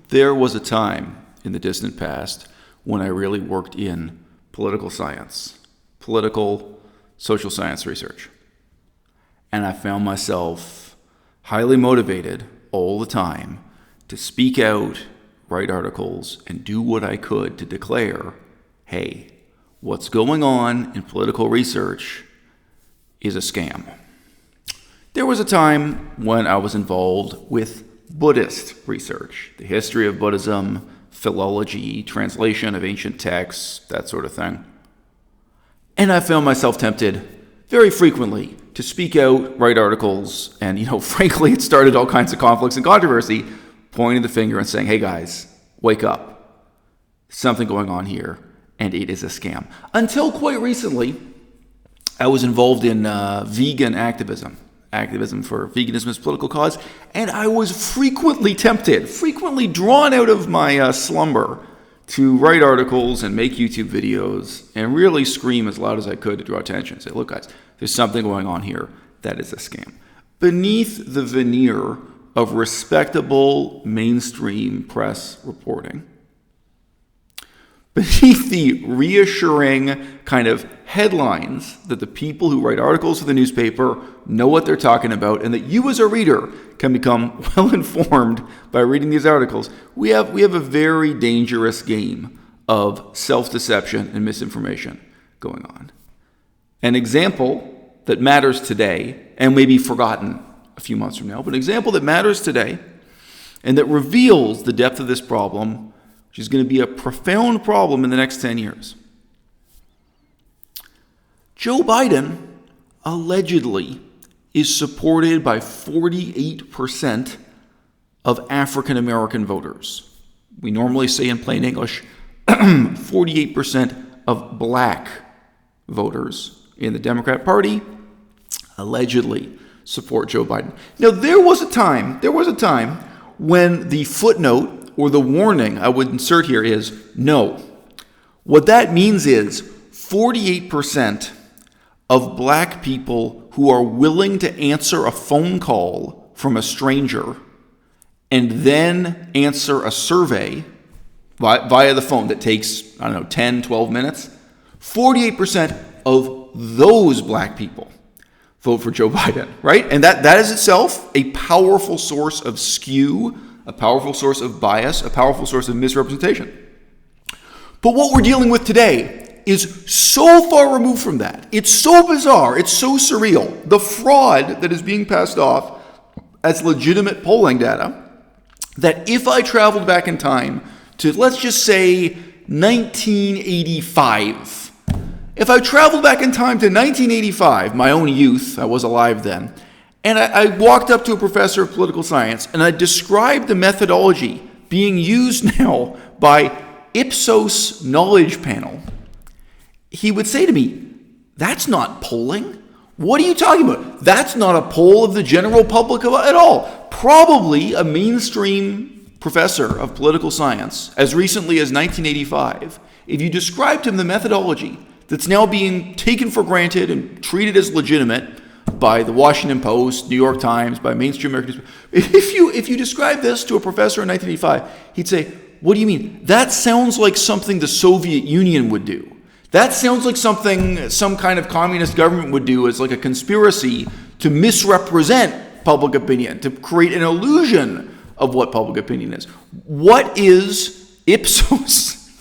There was a time in the distant past when I really worked in political science, political social science research. And I found myself highly motivated all the time to speak out, write articles, and do what I could to declare, hey, what's going on in political research is a scam. There was a time when I was involved with Buddhist research, the history of Buddhism, philology, translation of ancient texts, that sort of thing. And I found myself tempted very frequently to speak out, write articles, and, frankly, it started all kinds of conflicts and controversy, pointing the finger and saying, hey guys, wake up. Something going on here, and it is a scam. Until quite recently, I was involved in vegan activism for veganism as a political cause, and I was frequently tempted, frequently drawn out of my slumber to write articles and make YouTube videos and really scream as loud as I could to draw attention and say, look guys, there's something going on here that is a scam. Beneath the veneer of respectable mainstream press reporting, beneath the reassuring kind of headlines that the people who write articles for the newspaper know what they're talking about and that you as a reader can become well informed by reading these articles, we have a very dangerous game of self-deception and misinformation going on. An example that matters today and may be forgotten a few months from now, but an example that matters today and that reveals the depth of this problem, which is going to be a profound problem in the next 10 years. Joe Biden allegedly is supported by 48% of African American voters. We normally say in plain English, 48% of black voters in the Democrat Party allegedly support Joe Biden. Now, there was a time when the footnote or the warning I would insert here is no. What that means is 48% of black people who are willing to answer a phone call from a stranger and then answer a survey via the phone that takes, 10, 12 minutes, 48% of those black people vote for Joe Biden, right? And that is itself a powerful source of skew, a powerful source of bias, a powerful source of misrepresentation. But what we're dealing with today is so far removed from that. It's so bizarre. It's so surreal. The fraud that is being passed off as legitimate polling data, that if I traveled back in time to, let's just say, 1985, if I traveled back in time to 1985, my own youth, I was alive then, and I walked up to a professor of political science and I described the methodology being used now by Ipsos Knowledge Panel, he would say to me, that's not polling. What are you talking about? That's not a poll of the general public at all. Probably a mainstream professor of political science, as recently as 1985, if you described to him the methodology that's now being taken for granted and treated as legitimate by the Washington Post, New York Times, by mainstream American newspapers, if you describe this to a professor in 1985, he'd say, what do you mean? That sounds like something the Soviet Union would do. That sounds like something some kind of communist government would do as like a conspiracy to misrepresent public opinion, to create an illusion of what public opinion is. What is Ipsos?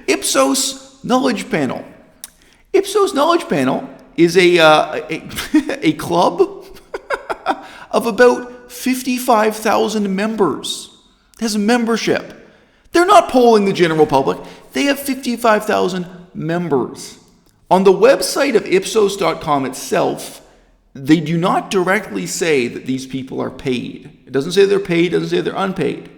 Ipsos Knowledge Panel. Ipsos Knowledge Panel is a club of about 55,000 members. It has a membership. They're not polling the general public. They have 55,000 members. On the website of Ipsos.com itself, they do not directly say that these people are paid. It doesn't say they're paid, it doesn't say they're unpaid.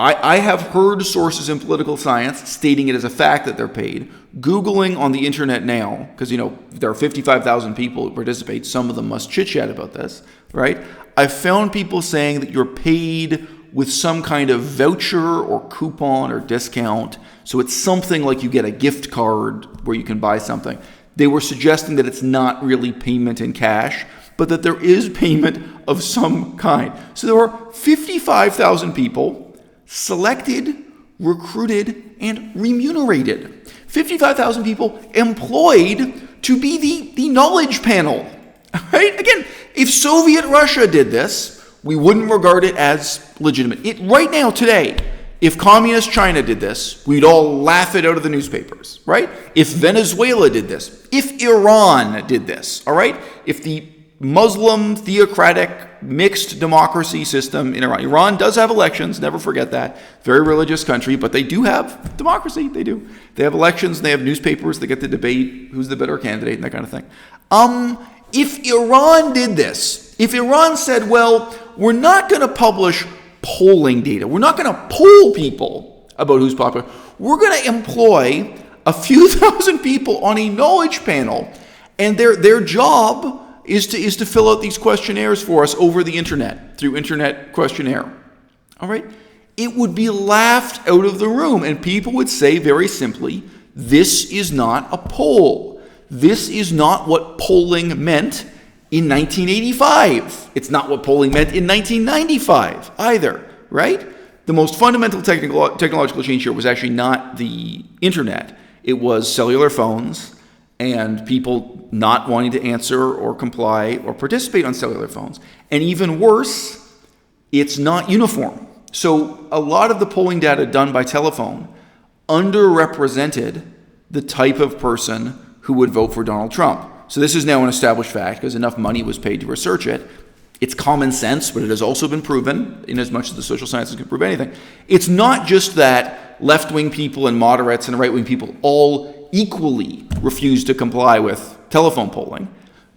I have heard sources in political science stating it as a fact that they're paid. Googling on the internet now, because there are 55,000 people who participate, some of them must chit-chat about this, right? I've found people saying that you're paid with some kind of voucher or coupon or discount. So it's something like you get a gift card where you can buy something. They were suggesting that it's not really payment in cash, but that there is payment of some kind. So there are 55,000 people selected, recruited, and remunerated. 55,000 people employed to be the knowledge panel. Right? Again, if Soviet Russia did this, we wouldn't regard it as legitimate. Right now, today, if communist China did this, we'd all laugh it out of the newspapers, right? If Venezuela did this, if Iran did this, all right? If the Muslim theocratic mixed democracy system in Iran does have elections, never forget that, very religious country, but they do have democracy, they do. They have elections, they have newspapers, they get to debate who's the better candidate and that kind of thing. If Iran did this, if Iran said, well, we're not going to publish polling data, we're not going to poll people about who's popular, we're going to employ a few thousand people on a knowledge panel, and their job is to fill out these questionnaires for us over the internet, through internet questionnaire. All right? It would be laughed out of the room, and people would say very simply, this is not a poll. This is not what polling meant in 1985. It's not what polling meant in 1995 either, right? The most fundamental technological change here was actually not the internet. It was cellular phones and people not wanting to answer or comply or participate on cellular phones. And even worse, it's not uniform. So a lot of the polling data done by telephone underrepresented the type of person who would vote for Donald Trump. So this is now an established fact because enough money was paid to research it. It's common sense, but it has also been proven, in as much as the social sciences can prove anything. It's not just that left-wing people and moderates and right-wing people all equally refuse to comply with telephone polling.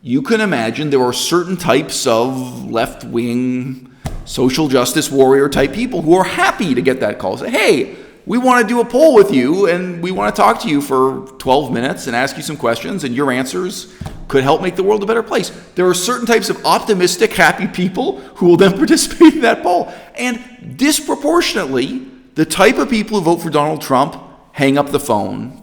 You can imagine there are certain types of left-wing social justice warrior type people who are happy to get that call. Say, hey, we want to do a poll with you, and we want to talk to you for 12 minutes and ask you some questions, and your answers could help make the world a better place. There are certain types of optimistic, happy people who will then participate in that poll. And disproportionately, the type of people who vote for Donald Trump hang up the phone.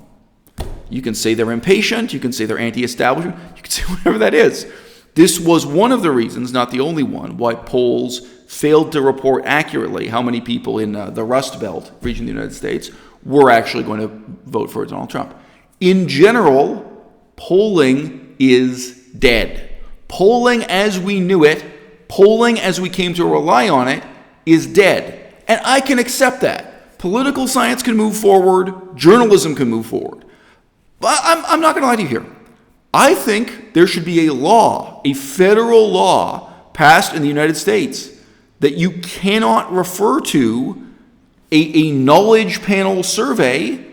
You can say they're impatient, you can say they're anti-establishment, you can say whatever that is. This was one of the reasons, not the only one, why polls failed to report accurately how many people in the Rust Belt region of the United States were actually going to vote for Donald Trump. In general, polling is dead. Polling as we knew it, polling as we came to rely on it, is dead. And I can accept that. Political science can move forward, journalism can move forward. But I'm not going to lie to you here. I think there should be a law, a federal law, passed in the United States that you cannot refer to a knowledge panel survey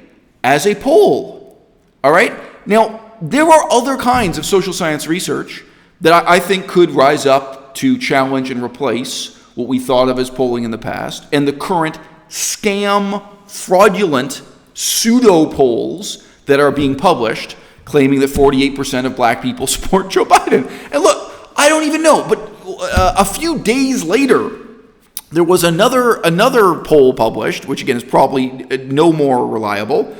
as a poll. All right? Now, there are other kinds of social science research that I think could rise up to challenge and replace what we thought of as polling in the past and the current scam, fraudulent pseudo-polls that are being published claiming that 48% of black people support Joe Biden. And look, I don't even know, but a few days later, there was another poll published, which again is probably no more reliable,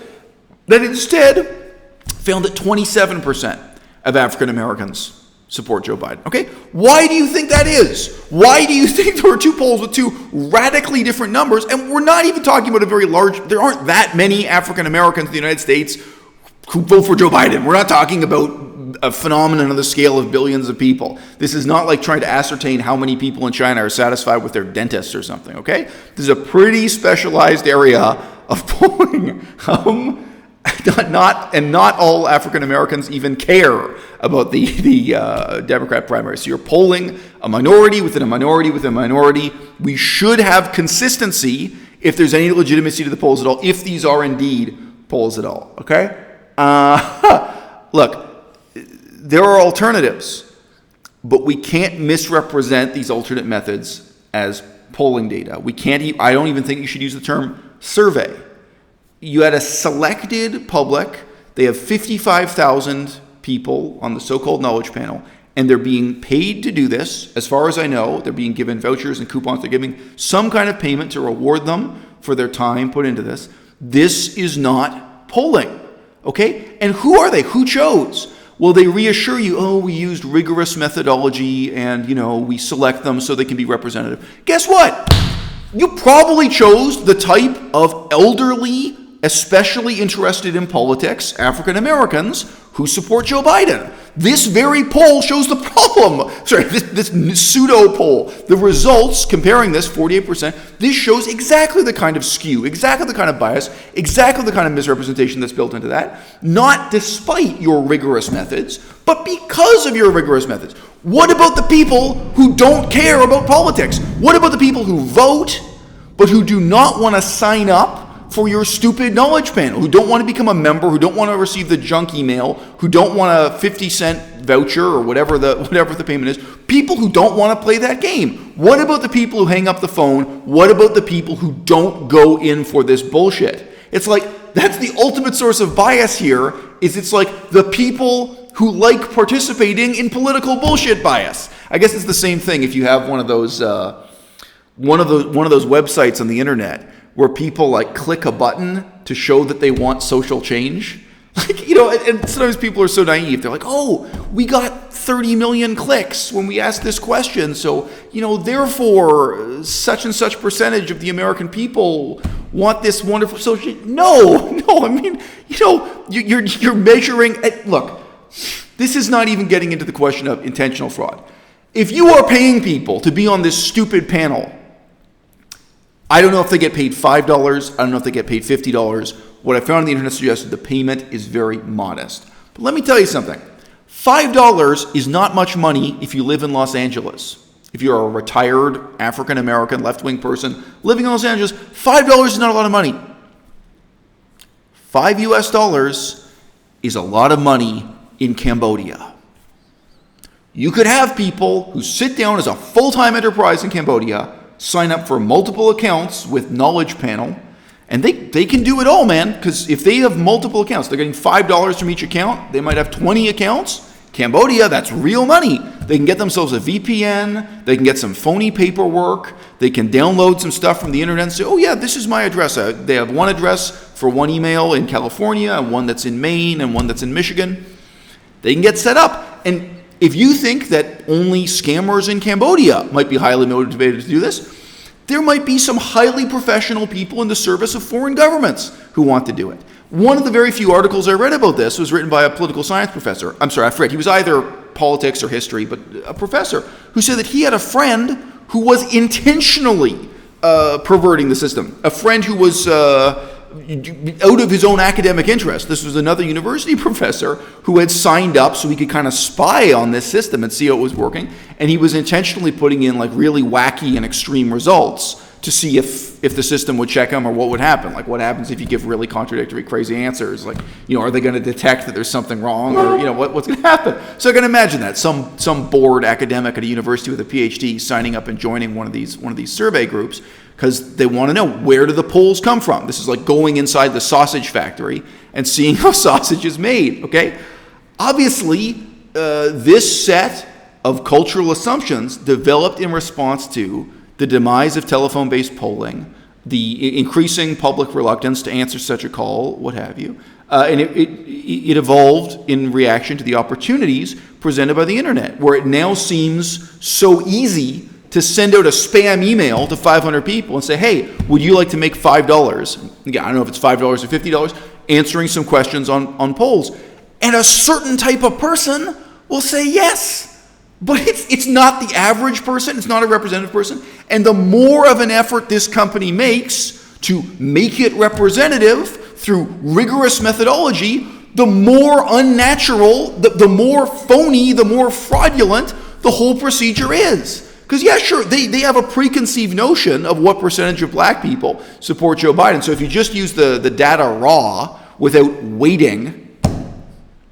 that instead found that 27% of African Americans support Joe Biden. Okay? Why do you think that is? Why do you think there were two polls with two radically different numbers? And we're not even talking about there aren't that many African Americans in the United States who vote for Joe Biden. We're not talking about a phenomenon on the scale of billions of people. This is not like trying to ascertain how many people in China are satisfied with their dentist or something, okay? This is a pretty specialized area of polling. Not all African Americans even care about the Democrat primary. So you're polling a minority within a minority within a minority. We should have consistency if there's any legitimacy to the polls at all, if these are indeed polls at all, okay? Look, there are alternatives, but we can't misrepresent these alternate methods as polling data. I don't even think you should use the term survey. You had a selected public. They have 55,000 people on the so-called knowledge panel, and they're being paid to do this. As far as I know, they're being given vouchers and coupons. They're giving some kind of payment to reward them for their time put into this. This is not polling, okay? And who are they? Who chose? Well, they reassure you, oh, we used rigorous methodology and, we select them so they can be representative. Guess what? You probably chose the type of elderly, especially interested in politics, African Americans who support Joe Biden. This very poll shows the problem. Sorry, this pseudo poll. The results, comparing this, 48%, this shows exactly the kind of skew, exactly the kind of bias, exactly the kind of misrepresentation that's built into that, not despite your rigorous methods, but because of your rigorous methods. What about the people who don't care about politics? What about the people who vote, but who do not want to sign up for your stupid knowledge panel, who don't want to become a member, who don't want to receive the junk email, who don't want a 50-cent voucher or whatever the payment is, people who don't want to play that game? What about the people who hang up the phone? What about the people who don't go in for this bullshit? It's like, that's the ultimate source of bias here, is it's like the people who like participating in political bullshit bias. I guess it's the same thing if you have one of those websites on the internet where people like click a button to show that they want social change. Like, and sometimes people are so naive. They're like, oh, we got 30 million clicks when we asked this question. So, therefore, such and such percentage of the American people want this wonderful social change. No, I mean, you're measuring. Look, this is not even getting into the question of intentional fraud. If you are paying people to be on this stupid panel, I don't know if they get paid $5. I don't know if they get paid $50. What I found on the internet suggested the payment is very modest. But let me tell you something. $5 is not much money if you live in Los Angeles. If you're a retired African-American left-wing person living in Los Angeles, $5 is not a lot of money. $5 is a lot of money in Cambodia. You could have people who sit down as a full-time enterprise in Cambodia, sign up for multiple accounts with Knowledge Panel, and they can do it all, man, because if they have multiple accounts, they're getting $5 from each account, they might have 20 accounts. Cambodia, that's real money. They can get themselves a VPN, they can get some phony paperwork, they can download some stuff from the internet and say, oh yeah, this is my address. They have one address for one email in California, and one that's in Maine, and one that's in Michigan. They can get set up. And if you think that only scammers in Cambodia might be highly motivated to do this, there might be some highly professional people in the service of foreign governments who want to do it. One of the very few articles I read about this was written by a political science professor. I'm sorry, I forget. He was either politics or history, but a professor who said that he had a friend who was intentionally perverting the system. A friend who was out of his own academic interest. This was another university professor who had signed up so he could kind of spy on this system and see how it was working. And he was intentionally putting in like really wacky and extreme results to see if the system would check him or what would happen. Like what happens if you give really contradictory, crazy answers? Like, are they going to detect that there's something wrong, or what's going to happen? So I can imagine that some bored academic at a university with a PhD signing up and joining one of these survey groups because they want to know, where do the polls come from? This is like going inside the sausage factory and seeing how sausage is made. Okay, obviously this set of cultural assumptions developed in response to the demise of telephone-based polling, the increasing public reluctance to answer such a call, what have you, and it evolved in reaction to the opportunities presented by the internet, where it now seems so easy to send out a spam email to 500 people and say, hey, would you like to make $5? Again, I don't know if it's $5 or $50, answering some questions on polls. And a certain type of person will say yes. But it's not the average person, it's not a representative person. And the more of an effort this company makes to make it representative through rigorous methodology, the more unnatural, the more phony, the more fraudulent the whole procedure is. Because yeah, sure, they have a preconceived notion of what percentage of black people support Joe Biden. So if you just use the data raw without weighting,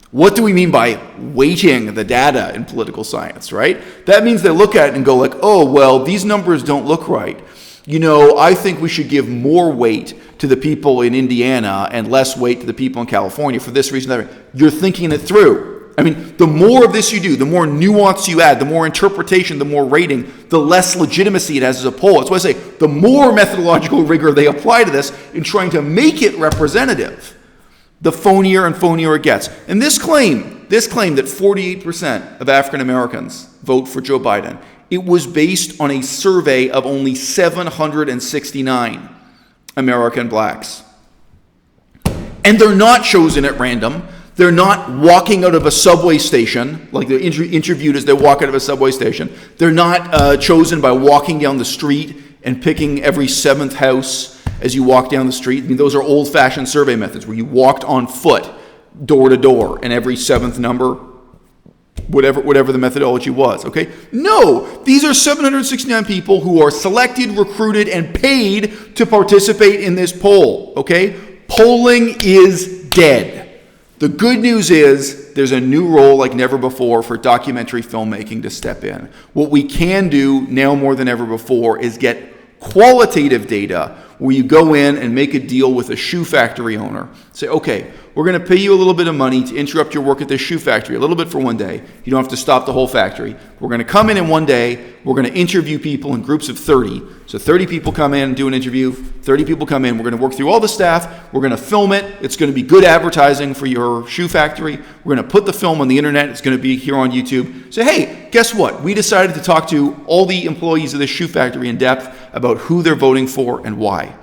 what do we mean by weighting the data in political science, right? That means they look at it and go like, oh, well, these numbers don't look right. I think we should give more weight to the people in Indiana and less weight to the people in California for this reason. That you're thinking it through. I mean, the more of this you do, the more nuance you add, the more interpretation, the more rating, the less legitimacy it has as a poll. That's why I say the more methodological rigor they apply to this in trying to make it representative, the phonier and phonier it gets. And this claim this claim that 48% of African Americans vote for Joe Biden, it was based on a survey of only 769 American blacks. And they're not chosen at random. They're not walking out of a subway station, like they're interviewed as they walk out of a subway station. They're not chosen by walking down the street and picking every seventh house as you walk down the street. I mean, those are old-fashioned survey methods where you walked on foot, door to door, and every seventh number, whatever the methodology was, okay? No, these are 769 people who are selected, recruited, and paid to participate in this poll, okay? Polling is dead. The good news is there's a new role like never before for documentary filmmaking to step in. What we can do now more than ever before is get qualitative data where you go in and make a deal with a shoe factory owner. Say, okay, we're going to pay you a little bit of money to interrupt your work at this shoe factory, a little bit for one day. You don't have to stop the whole factory. We're going to come in one day. We're going to interview people in groups of 30. So 30 people come in and do an interview. 30 people come in. We're going to work through all the staff. We're going to film it. It's going to be good advertising for your shoe factory. We're going to put the film on the internet. It's going to be here on YouTube. Say, hey, guess what? We decided to talk to all the employees of this shoe factory in depth about who they're voting for and why.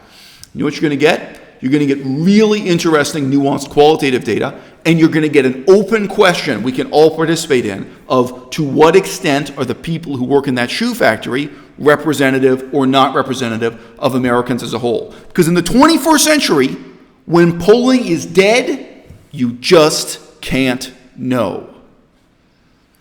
You know what you're going to get? You're going to get really interesting, nuanced, qualitative data, and you're going to get an open question we can all participate in of to what extent are the people who work in that shoe factory representative or not representative of Americans as a whole. Because in the 21st century, when polling is dead, you just can't know.